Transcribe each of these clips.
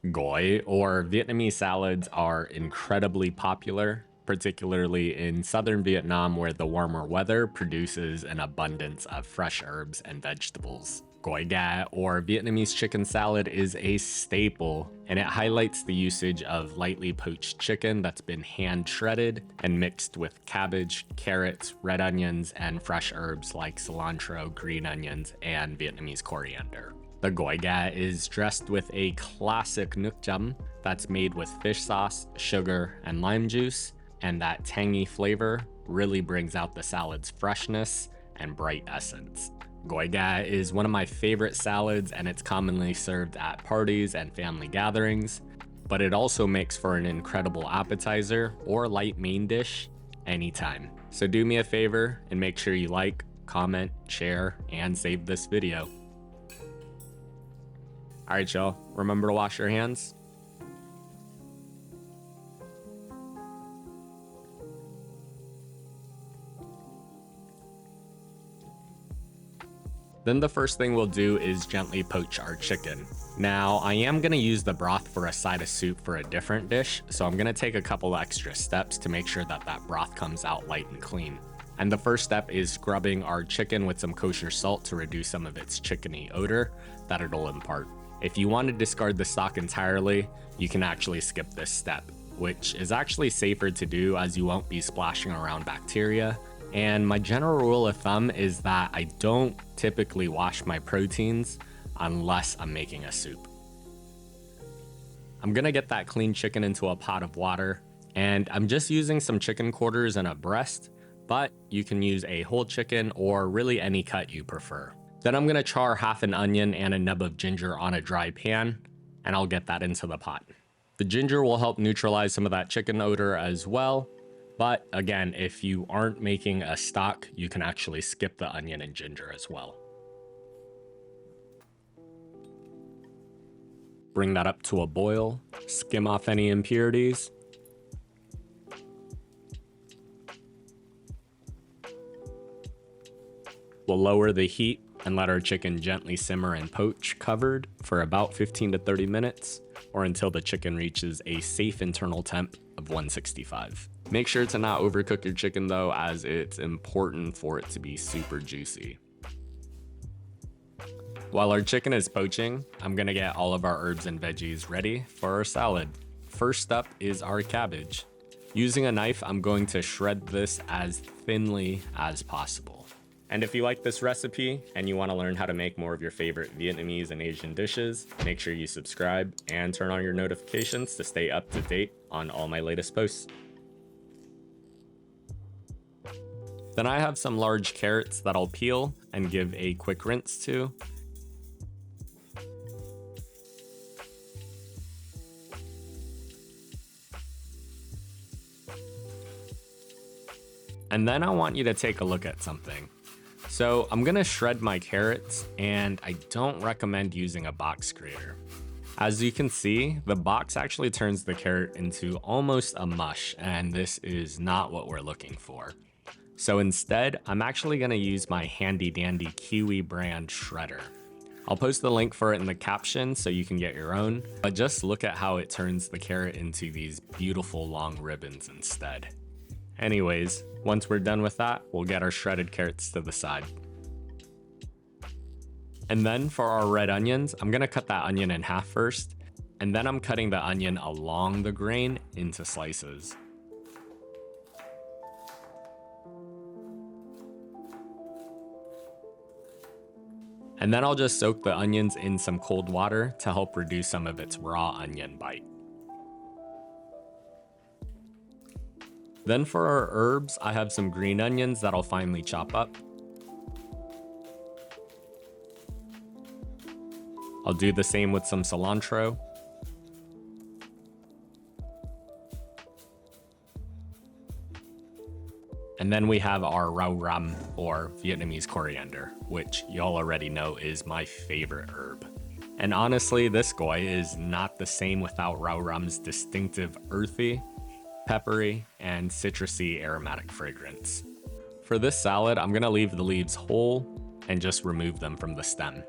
Goi, or Vietnamese salads, are incredibly popular, particularly in southern Vietnam where the warmer weather produces an abundance of fresh herbs and vegetables. Goi Ga, or Vietnamese chicken salad, is a staple, and it highlights the usage of lightly poached chicken that's been hand shredded and mixed with cabbage, carrots, red onions, and fresh herbs like cilantro, green onions, and Vietnamese coriander. The Goi Ga is dressed with a classic Nuoc Cham that's made with fish sauce, sugar, and lime juice, and that tangy flavor really brings out the salad's freshness and bright essence. Goi Ga is one of my favorite salads, and it's commonly served at parties and family gatherings, but it also makes for an incredible appetizer or light main dish anytime. So do me a favor and make sure you like, comment, share, and save this video. Alright y'all, remember to wash your hands. Then the first thing we'll do is gently poach our chicken. Now, I am going to use the broth for a side of soup for a different dish, so I'm going to take a couple extra steps to make sure that that broth comes out light and clean. And the first step is scrubbing our chicken with some kosher salt to reduce some of its chickeny odor that it'll impart. If you want to discard the stock entirely, you can actually skip this step, which is actually safer to do as you won't be splashing around bacteria. And my general rule of thumb is that I don't typically wash my proteins unless I'm making a soup. I'm gonna get that clean chicken into a pot of water, and I'm just using some chicken quarters and a breast, but you can use a whole chicken or really any cut you prefer. Then I'm gonna char half an onion and a nub of ginger on a dry pan, and I'll get that into the pot. The ginger will help neutralize some of that chicken odor as well, but again, if you aren't making a stock, you can actually skip the onion and ginger as well. Bring that up to a boil, skim off any impurities. We'll lower the heat and let our chicken gently simmer and poach covered for about 15 to 30 minutes, or until the chicken reaches a safe internal temp of 165. Make sure to not overcook your chicken though, as it's important for it to be super juicy. While our chicken is poaching, I'm gonna get all of our herbs and veggies ready for our salad. First up is our cabbage. Using a knife, I'm going to shred this as thinly as possible. And if you like this recipe and you want to learn how to make more of your favorite Vietnamese and Asian dishes, make sure you subscribe and turn on your notifications to stay up to date on all my latest posts. Then I have some large carrots that I'll peel and give a quick rinse to. And then I want you to take a look at something. So I'm gonna shred my carrots, and I don't recommend using a box grater. As you can see, the box actually turns the carrot into almost a mush, and this is not what we're looking for. So instead, I'm actually gonna use my handy dandy Kiwi brand shredder. I'll post the link for it in the caption so you can get your own, but just look at how it turns the carrot into these beautiful long ribbons instead. Anyways, once we're done with that, we'll get our shredded carrots to the side. And then for our red onions, I'm gonna cut that onion in half first, and then I'm cutting the onion along the grain into slices. And then I'll just soak the onions in some cold water to help reduce some of its raw onion bite. Then for our herbs, I have some green onions that I'll finely chop up. I'll do the same with some cilantro. And then we have our rau ram, or Vietnamese coriander, which y'all already know is my favorite herb. And honestly, this goi is not the same without rau ram's distinctive earthy, peppery, and citrusy aromatic fragrance. For this salad, I'm gonna leave the leaves whole and just remove them from the stem.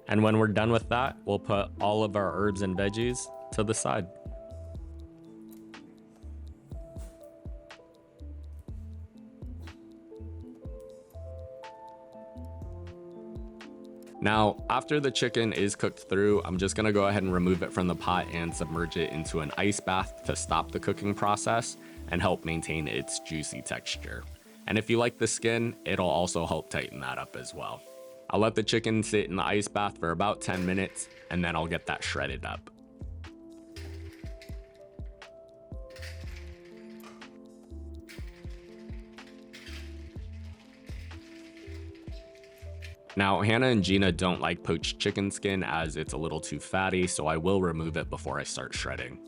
And when we're done with that, we'll put all of our herbs and veggies to the side. Now, after the chicken is cooked through, I'm just gonna go ahead and remove it from the pot and submerge it into an ice bath to stop the cooking process and help maintain its juicy texture. And if you like the skin, it'll also help tighten that up as well. I'll let the chicken sit in the ice bath for about 10 minutes, and then I'll get that shredded up. Now, Hannah and Gina don't like poached chicken skin as it's a little too fatty, so I will remove it before I start shredding.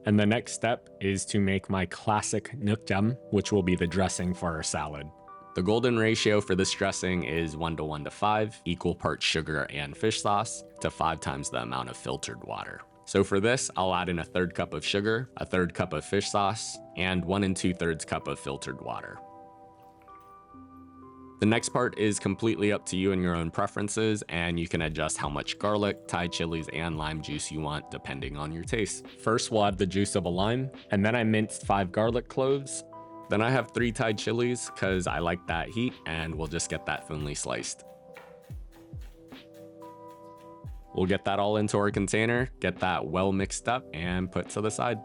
And the next step is to make my classic Nuoc Cham, which will be the dressing for our salad. The golden ratio for this dressing is 1:1:5, equal parts sugar and fish sauce to 5 times the amount of filtered water. So for this, I'll add in a 1/3 cup of sugar, a 1/3 cup of fish sauce, and 1 2/3 cup of filtered water. The next part is completely up to you and your own preferences, and you can adjust how much garlic, Thai chilies, and lime juice you want depending on your taste. First, we'll add the juice of a lime, and then I minced 5 garlic cloves. Then I have 3 Thai chilies because I like that heat, and we'll just get that thinly sliced. We'll get that all into our container, get that well mixed up, and put to the side.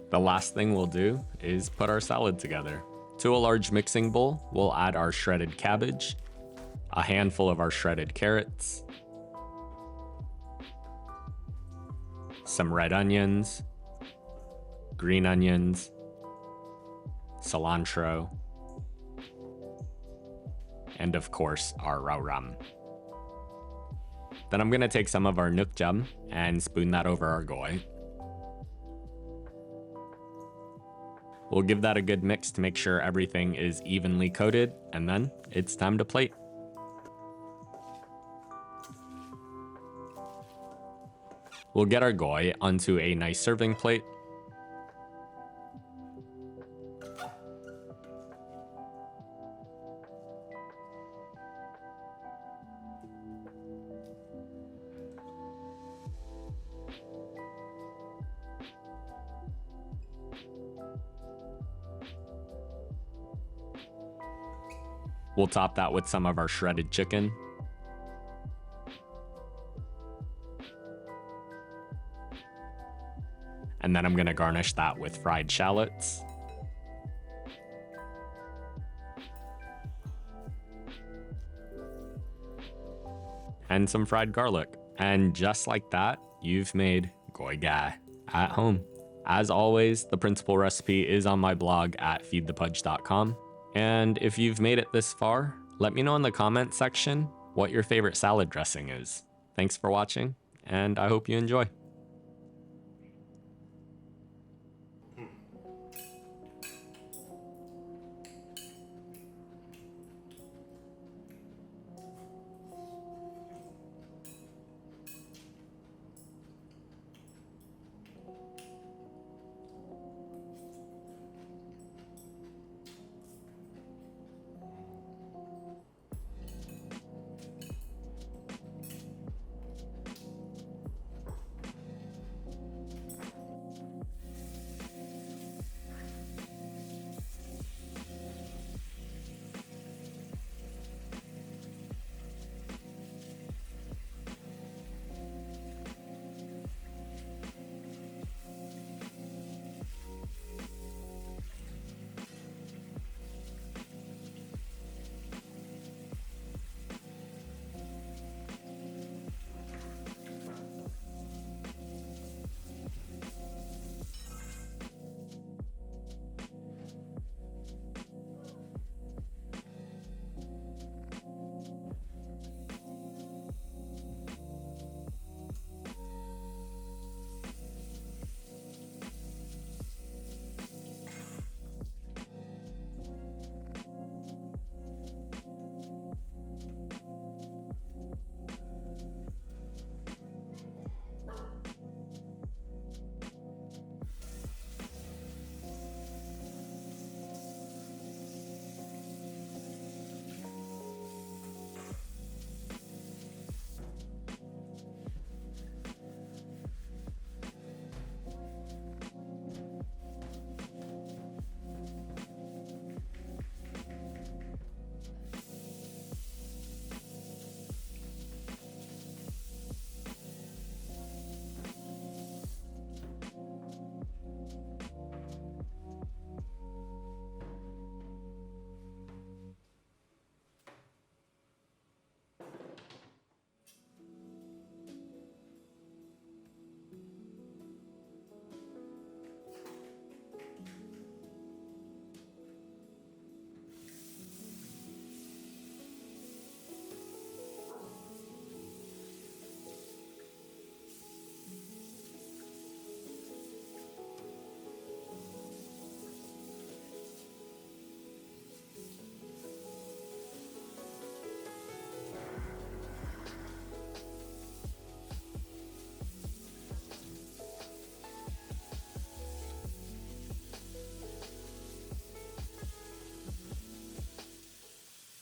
The last thing we'll do is put our salad together. To a large mixing bowl, we'll add our shredded cabbage, a handful of our shredded carrots, some red onions, green onions, cilantro, and of course, our rau ram. Then I'm gonna take some of our Nuoc Cham and spoon that over our goi. We'll give that a good mix to make sure everything is evenly coated, and then it's time to plate. We'll get our goi onto a nice serving plate. We'll top that with some of our shredded chicken. And then I'm gonna garnish that with fried shallots. And some fried garlic. And just like that, you've made Goi Ga at home. As always, the principal recipe is on my blog at feedthepudge.com. And if you've made it this far, let me know in the comment section what your favorite salad dressing is. Thanks for watching, and I hope you enjoy.